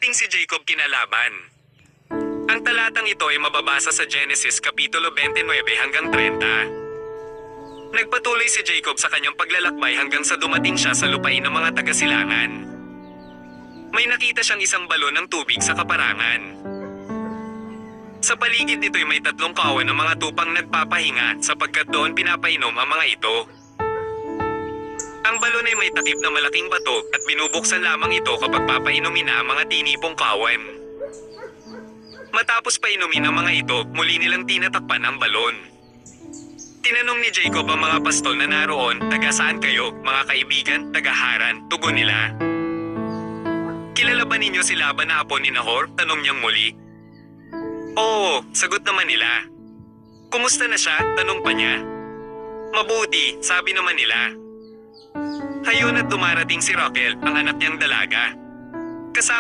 dumating si Jacob kinalaban. Ang talatang ito ay mababasa sa Genesis Kapitulo 29 hanggang 30. Nagpatuloy si Jacob sa kanyang paglalakbay hanggang sa dumating siya sa lupain ng mga taga-silangan. May nakita siyang isang balon ng tubig sa kaparangan. Sa paligid nito'y may 3 kawan ng mga tupang nagpapahinga sapagkat doon pinapainom ang mga ito. Ang balon ay may takip na malaking bato at binubuksan lamang ito kapag papainumin na ang mga tinipong kawan. Matapos painumin ang mga ito, muli nilang tinatakpan ang balon. Tinanong ni Jacob ang mga pastol na naroon, "Taga saan kayo, mga kaibigan, taga Haran?" Tugon nila. "Kilala ba ninyo si Laban na apo ni Nahor?" Tanong niyang muli. "Oo," sagot naman nila. "Kumusta na siya?" Tanong pa niya. "Mabuti," sabi naman nila. Hayon at dumarating si Rachel, ang anak niyang dalaga. Kasama